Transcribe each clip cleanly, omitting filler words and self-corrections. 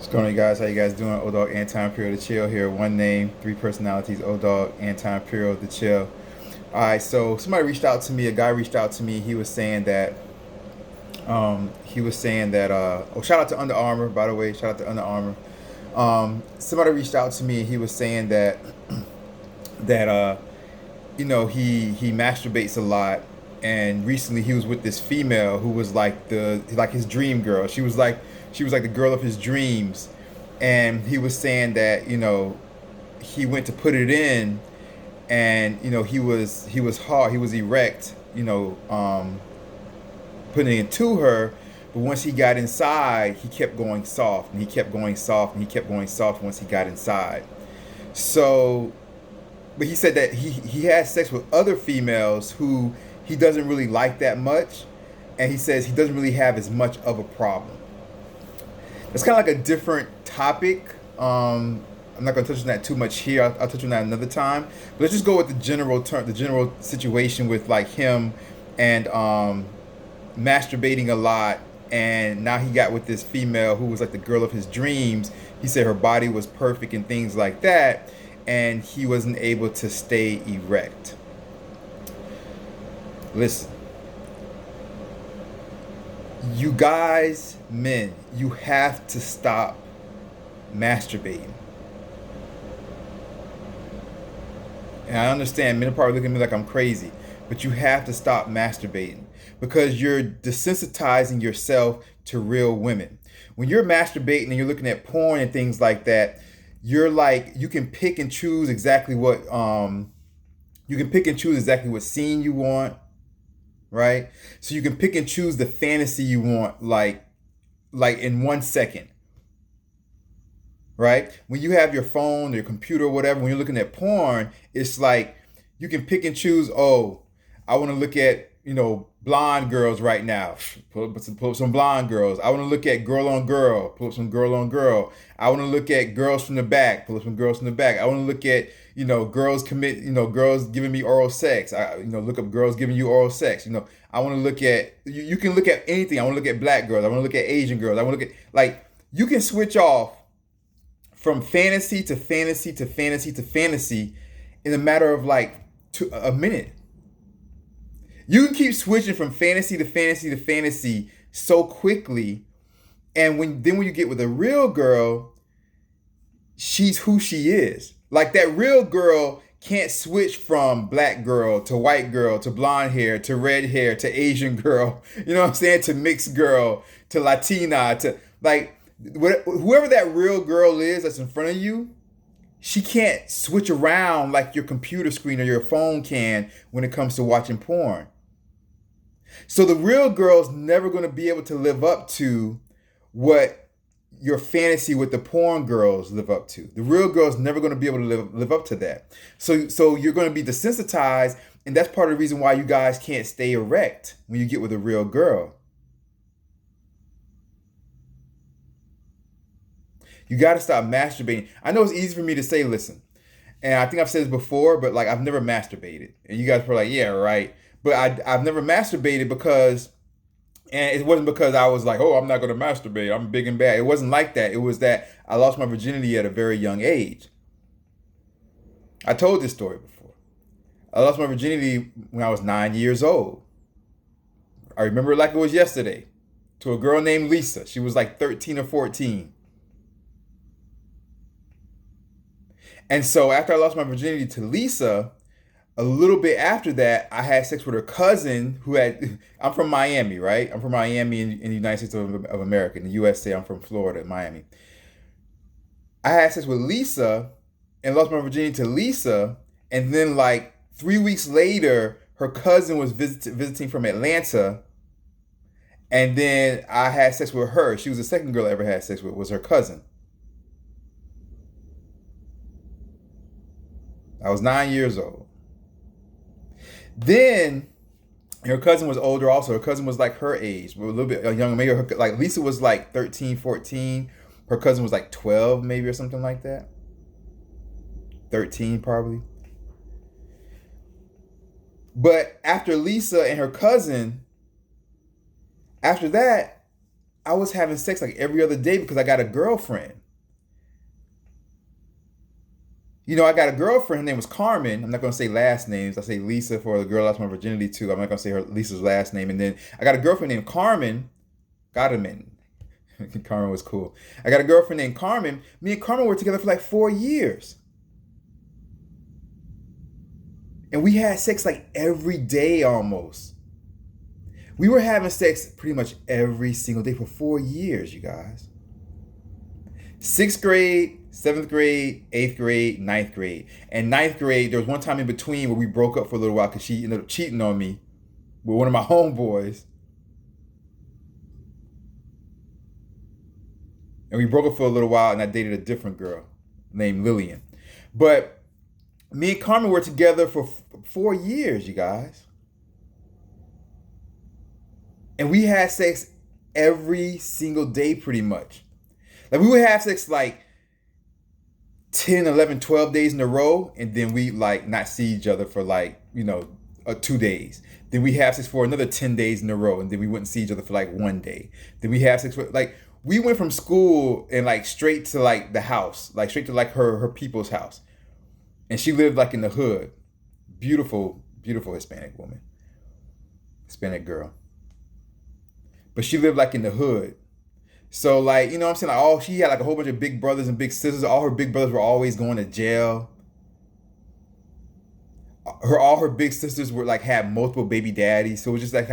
What's going on, you guys? How you guys doing? O-Dog, Anti-Imperial, the chill here. One name, three personalities. O-Dog, Anti-Imperial, the chill. All right, so somebody reached out to me. A guy reached out to me. He was saying that, shout out to Under Armour, by the way. Shout out to Under Armour. Somebody reached out to me and he was saying that he masturbates a lot. And recently he was with this female who was like his dream girl. She was like the girl of his dreams. And he was saying that, he went to put it in, and he was hard, he was erect, putting it into her. But once he got inside, he kept going soft, and he kept going soft, and he kept going soft once he got inside. So, but he said that he has sex with other females who he doesn't really like that much, and he says he doesn't really have as much of a problem. It's kind of like a different topic. I'm not going to touch on that too much here. I'll touch on that another time. But let's just go with the general situation with like him and masturbating a lot. And now he got with this female who was like the girl of his dreams. He said her body was perfect and things like that, and he wasn't able to stay erect. Listen, you guys, men, you have to stop masturbating. And I understand men are probably looking at me like I'm crazy, but you have to stop masturbating because you're desensitizing yourself to real women. When you're masturbating and you're looking at porn and things like that, you're like, you can pick and choose exactly what scene you want, right? So you can pick and choose the fantasy you want, like in 1 second, right? When you have your phone or your computer or whatever, when you're looking at porn, it's like you can pick and choose. Oh, I want to look at blonde girls right now. Pull up some blonde girls. I want to look at girl on girl. Pull up some girl on girl. I want to look at girls from the back. Pull up some girls from the back. I want to look at girls giving me oral sex. Look up girls giving you oral sex. I want to look at you can look at anything. I want to look at black girls. I want to look at Asian girls. I want to look at, like, you can switch off from fantasy to fantasy to fantasy to fantasy in a matter of like a minute. You can keep switching from fantasy to fantasy to fantasy so quickly, and when you get with a real girl, she's who she is. Like, that real girl can't switch from black girl to white girl to blonde hair to red hair to Asian girl, you know what I'm saying, to mixed girl to Latina to, like, whoever that real girl is that's in front of you, she can't switch around like your computer screen or your phone can when it comes to watching porn. So the real girl's never going to be able to live up to what your fantasy with the porn girls live up to. The real girl's never going to be able to live up to that. So you're going to be desensitized, and that's part of the reason why you guys can't stay erect when you get with a real girl. You got to stop masturbating. I know it's easy for me to say, listen, and I think I've said this before, but like, I've never masturbated. And you guys were like, yeah, right. But I've never masturbated because, and it wasn't because I was like, oh, I'm not going to masturbate, I'm big and bad. It wasn't like that. It was that I lost my virginity at a very young age. I told this story before. I lost my virginity when I was 9 years old. I remember it like it was yesterday, to a girl named Lisa. She was like 13 or 14. And so after I lost my virginity to Lisa, a little bit after that, I had sex with her cousin I'm from Miami, right? I'm from Miami in the United States of America. In the USA, I'm from Florida, Miami. I had sex with Lisa and lost my virginity to Lisa. And then like 3 weeks later, her cousin was visiting from Atlanta. And then I had sex with her. She was the second girl I ever had sex with, was her cousin. I was 9 years old. Then her cousin was older also. Her cousin was like her age, but a little bit younger. Maybe like Lisa was like 13, 14. Her cousin was like 12 maybe or something like that. 13 probably. But after Lisa and her cousin, after that, I was having sex like every other day because I got a girlfriend. I got a girlfriend. Her name was Carmen. I'm not going to say last names. I say Lisa for the girl I lost my virginity to. I'm not going to say Lisa's last name. And then I got a girlfriend named Carmen. Gottman. Carmen was cool. I got a girlfriend named Carmen. Me and Carmen were together for like 4 years. And we had sex like every day almost. We were having sex pretty much every single day for 4 years, you guys. 6th grade, 7th grade, 8th grade, 9th grade. And 9th grade, there was one time in between where we broke up for a little while because she ended up cheating on me with one of my homeboys. And we broke up for a little while, and I dated a different girl named Lillian. But me and Carmen were together for 4 years, you guys. And we had sex every single day pretty much. Like we would have sex like 10, 11, 12 days in a row, and then we like not see each other for like, 2 days. Then we have sex for another 10 days in a row, and then we wouldn't see each other for like 1 day. Then we have sex for like, we went from school and like straight to like the house, like straight to like her people's house. And she lived like in the hood. Beautiful, beautiful Hispanic woman. Hispanic girl. But she lived like in the hood. So like, what I'm saying? Like, she had like a whole bunch of big brothers and big sisters. All her big brothers were always going to jail. All her big sisters were like had multiple baby daddies. So it was just like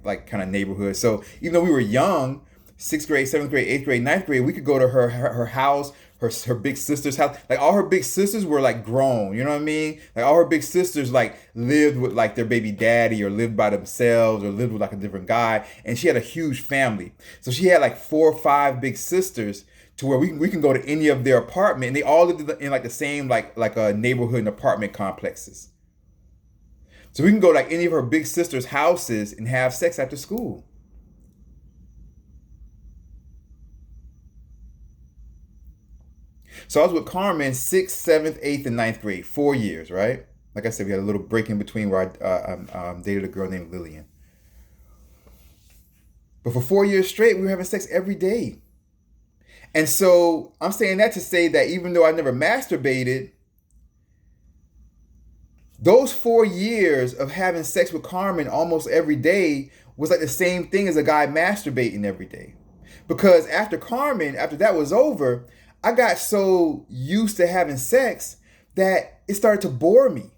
like kind of neighborhood. So even though we were young, 6th grade, 7th grade, 8th grade, 9th grade, we could go to her house, her big sister's house. Like all her big sisters were like grown, you know what I mean? Like all her big sisters like lived with like their baby daddy or lived by themselves or lived with like a different guy. And she had a huge family. So she had like 4 or 5 big sisters to where we can go to any of their apartment, and they all lived in like the same like a neighborhood and apartment complexes. So we can go to like any of her big sisters' houses and have sex after school. So I was with Carmen 6th, 7th, 8th, and 9th grade, 4 years, right? Like I said, we had a little break in between where I dated a girl named Lillian. But for 4 years straight, we were having sex every day. And so I'm saying that to say that even though I never masturbated, those 4 years of having sex with Carmen almost every day was like the same thing as a guy masturbating every day. Because after that was over, I got so used to having sex that it started to bore me.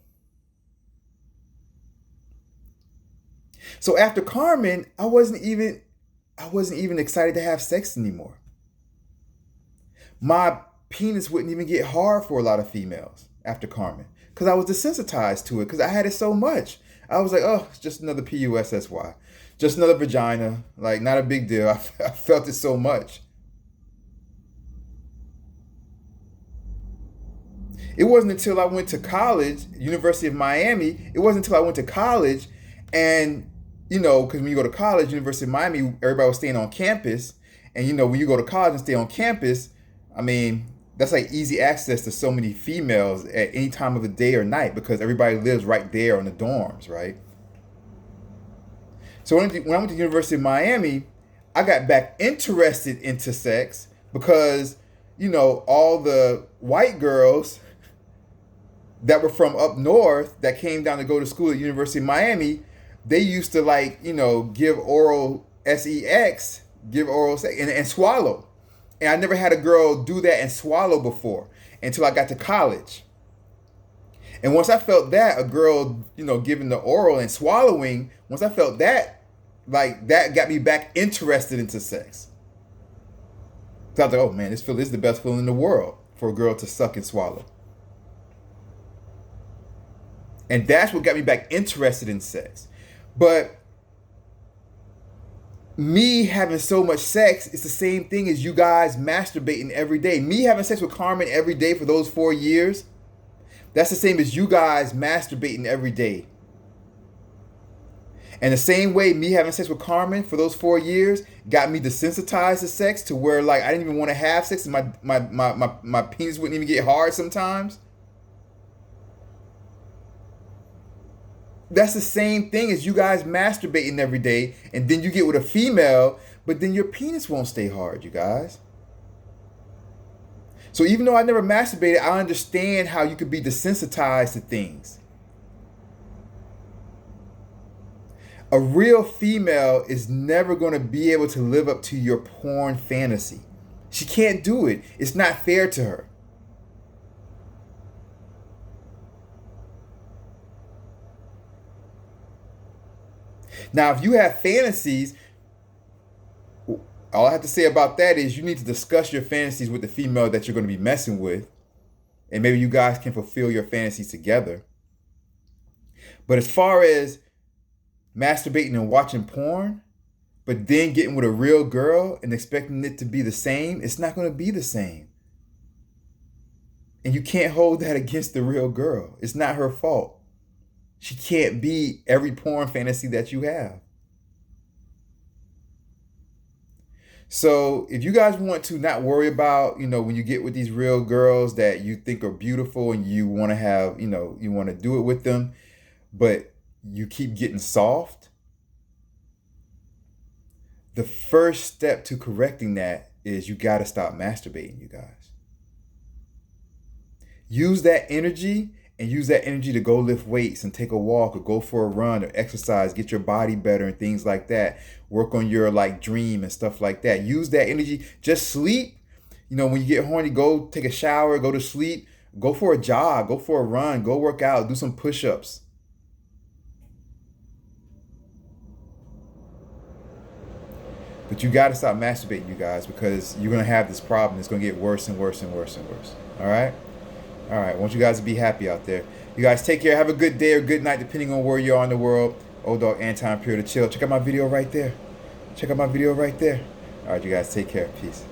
So after Carmen, I wasn't even excited to have sex anymore. My penis wouldn't even get hard for a lot of females after Carmen because I was desensitized to it because I had it so much. I was like, oh, it's just another PUSSY. Just another vagina. Like, not a big deal. I felt it so much. It wasn't until I went to college, University of Miami, it wasn't until I went to college and, because when you go to college, University of Miami, everybody was staying on campus. And, when you go to college and stay on campus, I mean, that's like easy access to so many females at any time of the day or night because everybody lives right there in the dorms, right? So when I went to the University of Miami, I got back interested into sex because, all the white girls that were from up north that came down to go to school at University of Miami, they used to like, give oral sex, and swallow. And I never had a girl do that and swallow before until I got to college. And once I felt that, a girl, giving the oral and swallowing, once I felt that, like that got me back interested into sex. So I was like, oh man, this is the best feeling in the world for a girl to suck and swallow. And that's what got me back interested in sex. But me having so much sex is the same thing as you guys masturbating every day. Me having sex with Carmen every day for those 4 years, that's the same as you guys masturbating every day. And the same way me having sex with Carmen for those 4 years got me desensitized to sex to where like I didn't even want to have sex and my penis wouldn't even get hard sometimes. That's the same thing as you guys masturbating every day, and then you get with a female, but then your penis won't stay hard, you guys. So even though I never masturbated, I understand how you could be desensitized to things. A real female is never going to be able to live up to your porn fantasy. She can't do it. It's not fair to her. Now, if you have fantasies, all I have to say about that is you need to discuss your fantasies with the female that you're going to be messing with. And maybe you guys can fulfill your fantasies together. But as far as masturbating and watching porn, but then getting with a real girl and expecting it to be the same, it's not going to be the same. And you can't hold that against the real girl. It's not her fault. She can't be every porn fantasy that you have. So if you guys want to not worry about, when you get with these real girls that you think are beautiful and you want to have, you want to do it with them, but you keep getting soft, the first step to correcting that is you got to stop masturbating, you guys. Use that energy to go lift weights and take a walk or go for a run or exercise, get your body better and things like that. Work on your dream and stuff like that. Use that energy. Just sleep. When you get horny, go take a shower, go to sleep, go for a jog, go for a run, go work out, do some push-ups. But you got to stop masturbating, you guys, because you're going to have this problem. It's going to get worse and worse and worse and worse. All right? All right. I want you guys to be happy out there. You guys take care. Have a good day or good night, depending on where you are in the world. Old Dog, Anti-Imperial to chill. Check out my video right there. All right, you guys take care. Peace.